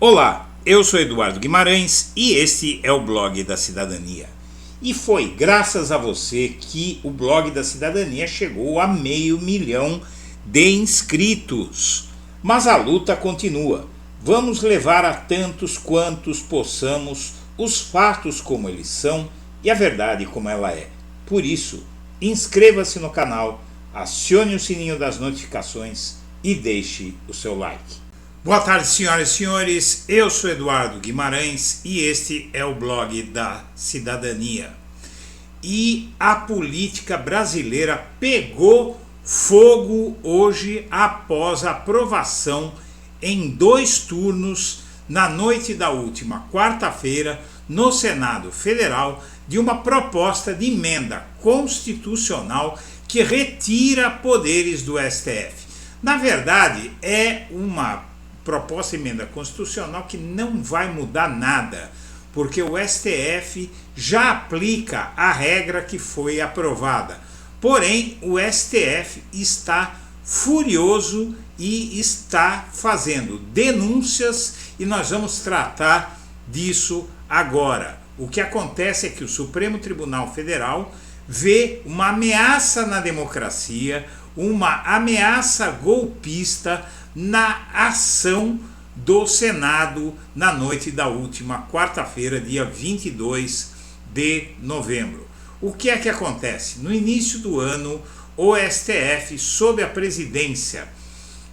Olá, eu sou Eduardo Guimarães e este é o Blog da Cidadania. E foi graças a você que o Blog da Cidadania chegou a 500 mil de inscritos. Mas a luta continua. Vamos levar a tantos quantos possamos os fatos como eles são e a verdade como ela é. Por isso, inscreva-se no canal, acione o sininho das notificações e deixe o seu like. Boa tarde, senhoras e senhores, eu sou Eduardo Guimarães e este é o Blog da Cidadania. E a política brasileira pegou fogo hoje após a aprovação em 2 turnos na noite da última quarta-feira no Senado Federal de uma proposta de emenda constitucional que retira poderes do STF. Na verdade, é uma proposta de emenda constitucional que não vai mudar nada, porque o STF já aplica a regra que foi aprovada. Porém, o STF está furioso e está fazendo denúncias e nós vamos tratar disso agora. O que acontece é que o Supremo Tribunal Federal vê uma ameaça na democracia, uma ameaça golpista na ação do Senado na noite da última quarta-feira, dia 22 de novembro. O que é que acontece? No início do ano, o STF, sob a presidência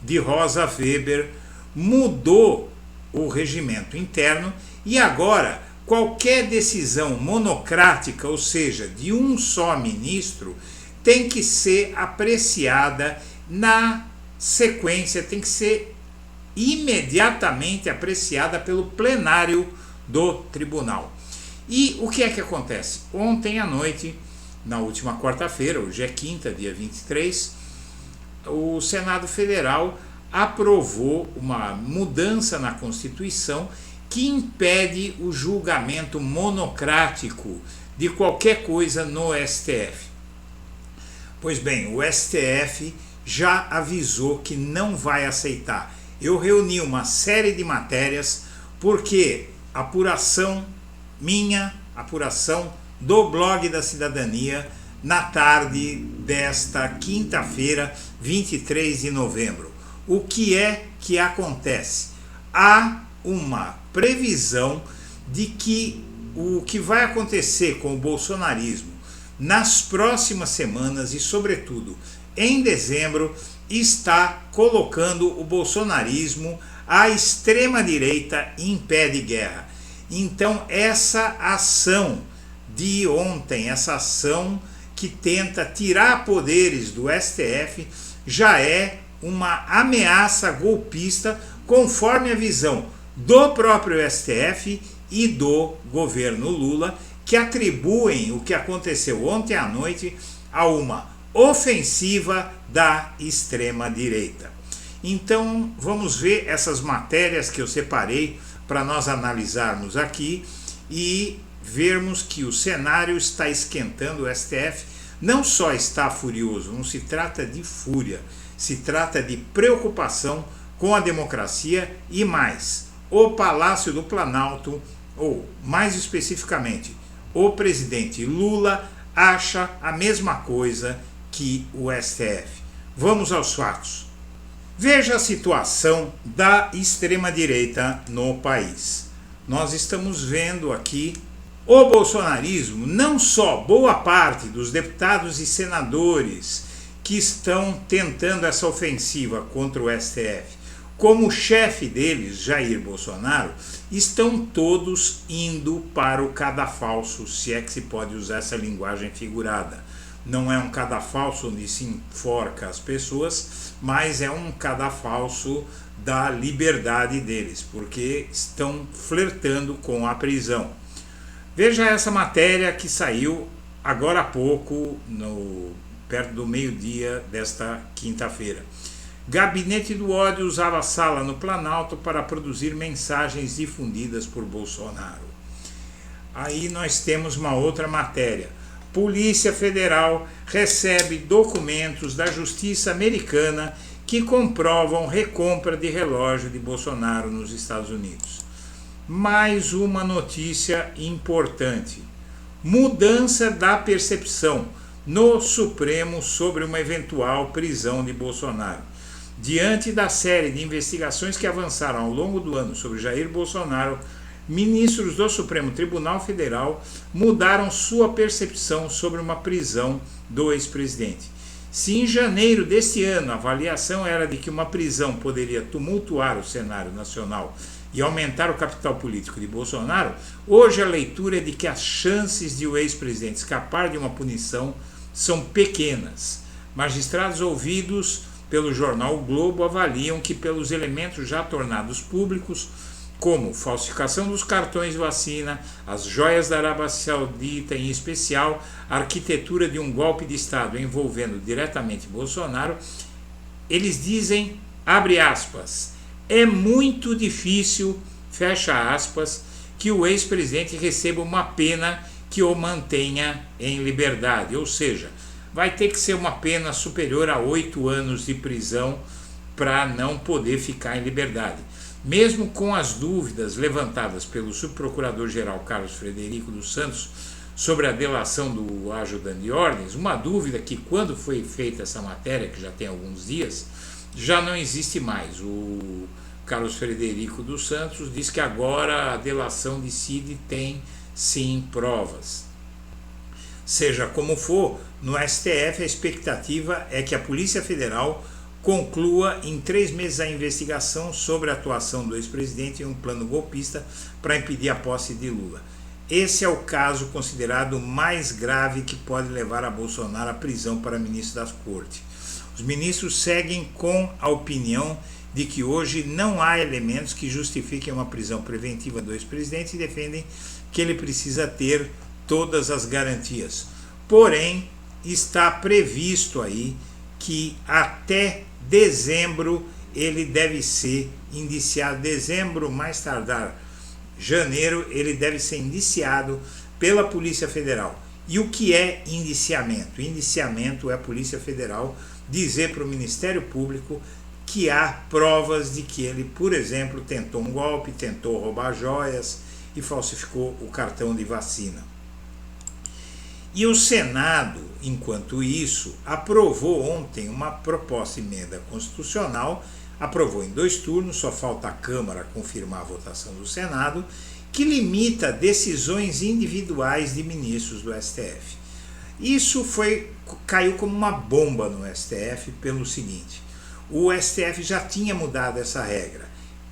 de Rosa Weber, mudou o regimento interno e agora qualquer decisão monocrática, ou seja, de um só ministro, tem que ser apreciada na sequência, tem que ser imediatamente apreciada pelo plenário do tribunal. E o que é que acontece? Ontem à noite, na última quarta-feira, hoje é quinta, dia 23, o Senado Federal aprovou uma mudança na Constituição que impede o julgamento monocrático de qualquer coisa no STF. Pois bem, o STF já avisou que não vai aceitar. Eu reuni uma série de matérias porque apuração minha, apuração do Blog da Cidadania na tarde desta quinta-feira, 23 de novembro. O que é que acontece? Há uma previsão de que o que vai acontecer com o bolsonarismo nas próximas semanas e, sobretudo, em dezembro, está colocando o bolsonarismo à extrema-direita em pé de guerra. Então, essa ação de ontem, essa ação que tenta tirar poderes do STF, já é uma ameaça golpista, conforme a visão do próprio STF e do governo Lula, que atribuem o que aconteceu ontem à noite a uma ofensiva da extrema-direita. Então, vamos ver essas matérias que eu separei para nós analisarmos aqui e vermos que o cenário está esquentando. O STF não só está furioso, não se trata de fúria, se trata de preocupação com a democracia e mais. O Palácio do Planalto, ou mais especificamente, o presidente Lula, acha a mesma coisa que o STF. Vamos aos fatos. Veja a situação da extrema-direita no país. Nós estamos vendo aqui o bolsonarismo, não só boa parte dos deputados e senadores que estão tentando essa ofensiva contra o STF, como o chefe deles, Jair Bolsonaro, estão todos indo para o cadafalso, se é que se pode usar essa linguagem figurada. Não é um cadafalso onde se enforca as pessoas, mas é um cadafalso da liberdade deles, porque estão flertando com a prisão. Veja essa matéria que saiu agora há pouco, perto do meio-dia desta quinta-feira. Gabinete do ódio usava a sala no Planalto para produzir mensagens difundidas por Bolsonaro. Aí nós temos uma outra matéria. Polícia Federal recebe documentos da Justiça Americana que que comprovam recompra de relógio de Bolsonaro nos Estados Unidos. Mais uma notícia importante: mudança da percepção no Supremo sobre uma eventual prisão de Bolsonaro. Diante da série de investigações que avançaram ao longo do ano sobre Jair Bolsonaro, ministros do Supremo Tribunal Federal mudaram sua percepção sobre uma prisão do ex-presidente. Se em janeiro deste ano a avaliação era de que uma prisão poderia tumultuar o cenário nacional e aumentar o capital político de Bolsonaro, hoje a leitura é de que as chances de o ex-presidente escapar de uma punição são pequenas. Magistrados ouvidos pelo jornal o Globo avaliam que, pelos elementos já tornados públicos, como falsificação dos cartões de vacina, as joias da Arábia Saudita, em especial a arquitetura de um golpe de Estado envolvendo diretamente Bolsonaro, eles dizem, abre aspas, é muito difícil, fecha aspas, que o ex-presidente receba uma pena que o mantenha em liberdade, ou seja, vai ter que ser uma pena superior a 8 anos de prisão para não poder ficar em liberdade. Mesmo com as dúvidas levantadas pelo subprocurador-geral Carlos Frederico dos Santos sobre a delação do ajudante de ordens, uma dúvida que, quando foi feita essa matéria, que já tem alguns dias, já não existe mais. O Carlos Frederico dos Santos diz que agora a delação de Cid tem sim provas. Seja como for, no STF a expectativa é que a Polícia Federal conclua em 3 meses a investigação sobre a atuação do ex-presidente em um plano golpista para impedir a posse de Lula. Esse é o caso considerado mais grave que pode levar a Bolsonaro à prisão para ministro das Cortes. Os ministros seguem com a opinião de que hoje não há elementos que justifiquem uma prisão preventiva do ex-presidente e defendem que ele precisa ter todas as garantias. Porém, está previsto aí que até dezembro ele deve ser indiciado, dezembro, mais tardar janeiro, ele deve ser indiciado pela Polícia Federal. E o que é indiciamento? Indiciamento é a Polícia Federal dizer para o Ministério Público que há provas de que ele, por exemplo, tentou um golpe, tentou roubar joias e falsificou o cartão de vacina. E o Senado, enquanto isso, aprovou ontem uma proposta de emenda constitucional, aprovou em 2 turnos, só falta a Câmara confirmar a votação do Senado, que limita decisões individuais de ministros do STF. Isso caiu como uma bomba no STF pelo seguinte: o STF já tinha mudado essa regra,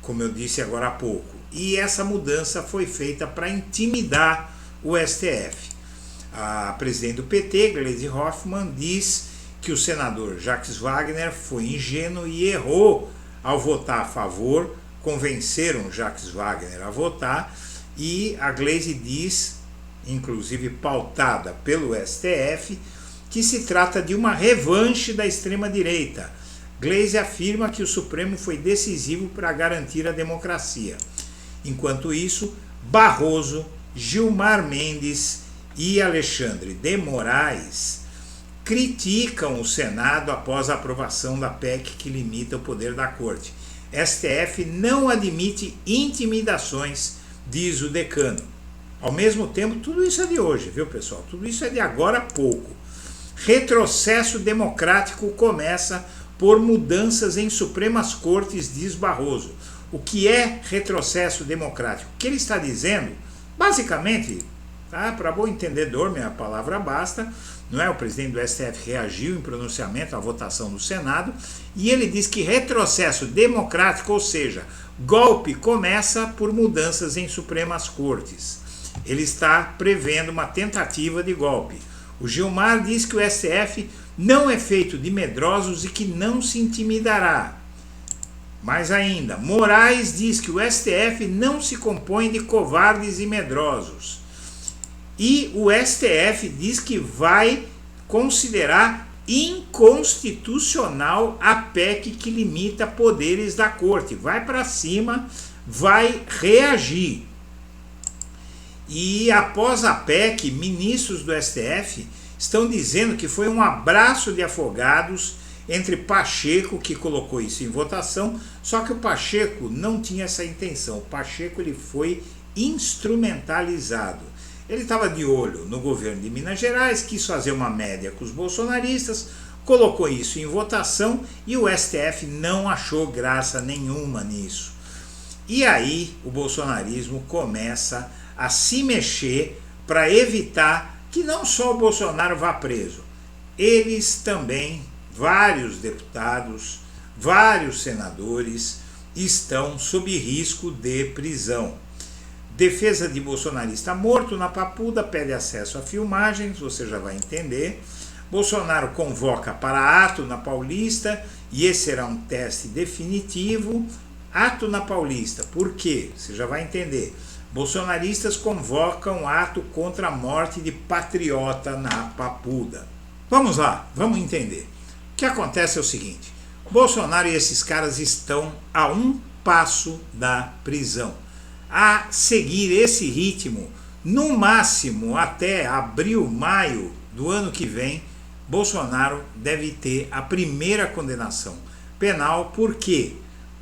como eu disse agora há pouco, e essa mudança foi feita para intimidar o STF. A presidente do PT, Gleisi Hoffmann, diz que o senador Jacques Wagner foi ingênuo e errou ao votar a favor, convenceram Jacques Wagner a votar, e a Gleisi diz, inclusive pautada pelo STF, que se trata de uma revanche da extrema-direita. Gleisi afirma que o Supremo foi decisivo para garantir a democracia. Enquanto isso, Barroso, Gilmar Mendes e Alexandre de Moraes criticam o Senado após a aprovação da PEC que limita o poder da Corte. STF não admite intimidações, diz o decano. Ao mesmo tempo, tudo isso é de hoje, viu, pessoal? Tudo isso é de agora a pouco. Retrocesso democrático começa por mudanças em Supremas Cortes, diz Barroso. O que é retrocesso democrático? O que ele está dizendo, basicamente, para bom entendedor, minha palavra basta, não é? O presidente do STF reagiu em pronunciamento à votação do Senado e ele diz que retrocesso democrático, ou seja, golpe, começa por mudanças em Supremas Cortes. Ele está prevendo uma tentativa de golpe. O Gilmar diz que o STF não é feito de medrosos e que não se intimidará. Mais ainda, Moraes diz que o STF não se compõe de covardes e medrosos. E o STF diz que vai considerar inconstitucional a PEC que limita poderes da Corte. Vai para cima, vai reagir. E após a PEC, ministros do STF estão dizendo que foi um abraço de afogados entre Pacheco, que colocou isso em votação, só que o Pacheco não tinha essa intenção. O Pacheco ele foi instrumentalizado. Ele estava de olho no governo de Minas Gerais, quis fazer uma média com os bolsonaristas, colocou isso em votação e o STF não achou graça nenhuma nisso. E aí o bolsonarismo começa a se mexer para evitar que não só o Bolsonaro vá preso, eles também, vários deputados, vários senadores estão sob risco de prisão. Defesa de bolsonarista morto na Papuda pede acesso a filmagens, você já vai entender. Bolsonaro convoca para ato na Paulista e esse será um teste definitivo. Ato na Paulista, por quê? Você já vai entender. Bolsonaristas convocam ato contra a morte de patriota na Papuda. Vamos lá, vamos entender. O que acontece é o seguinte: Bolsonaro e esses caras estão a um passo da prisão. A seguir esse ritmo, no máximo até abril, maio do ano que vem, Bolsonaro deve ter a primeira condenação penal. Por quê?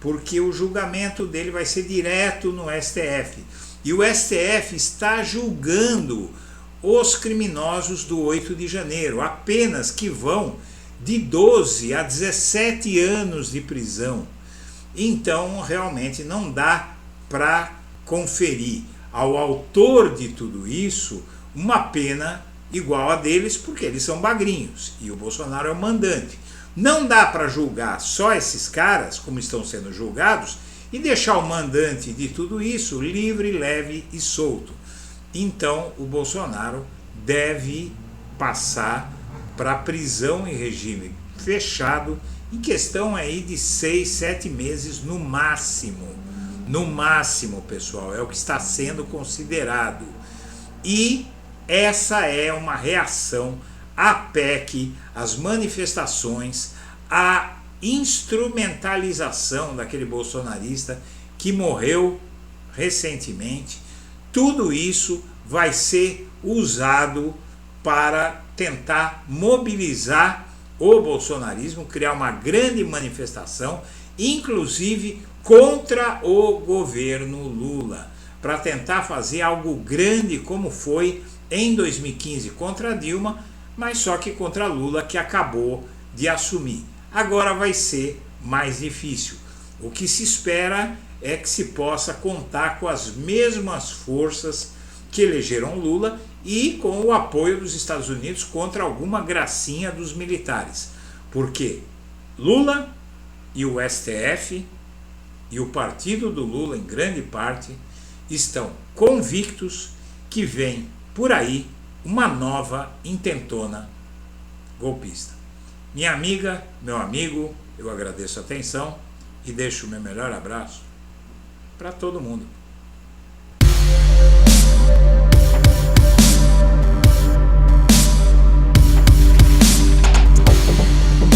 Porque o julgamento dele vai ser direto no STF. E o STF está julgando os criminosos do 8 de janeiro, apenas que vão de 12 a 17 anos de prisão. Então, realmente não dá para conferir ao autor de tudo isso uma pena igual a deles, porque eles são bagrinhos e o Bolsonaro é o mandante. Não dá para julgar só esses caras, como estão sendo julgados, e deixar o mandante de tudo isso livre, leve e solto. Então o Bolsonaro deve passar para prisão em regime fechado em questão aí de 6, 7 meses no máximo. No máximo, pessoal, é o que está sendo considerado. E essa é uma reação à PEC, às manifestações, à instrumentalização daquele bolsonarista que morreu recentemente. Tudo isso vai ser usado para tentar mobilizar o bolsonarismo, criar uma grande manifestação, inclusive contra o governo Lula, para tentar fazer algo grande como foi em 2015 contra Dilma, mas só que contra Lula, que acabou de assumir. Agora vai ser mais difícil. O que se espera é que se possa contar com as mesmas forças que elegeram Lula e com o apoio dos Estados Unidos contra alguma gracinha dos militares. Porque Lula e o STF e o partido do Lula, em grande parte, estão convictos que vem por aí uma nova intentona golpista. Minha amiga, meu amigo, eu agradeço a atenção e deixo o meu melhor abraço para todo mundo.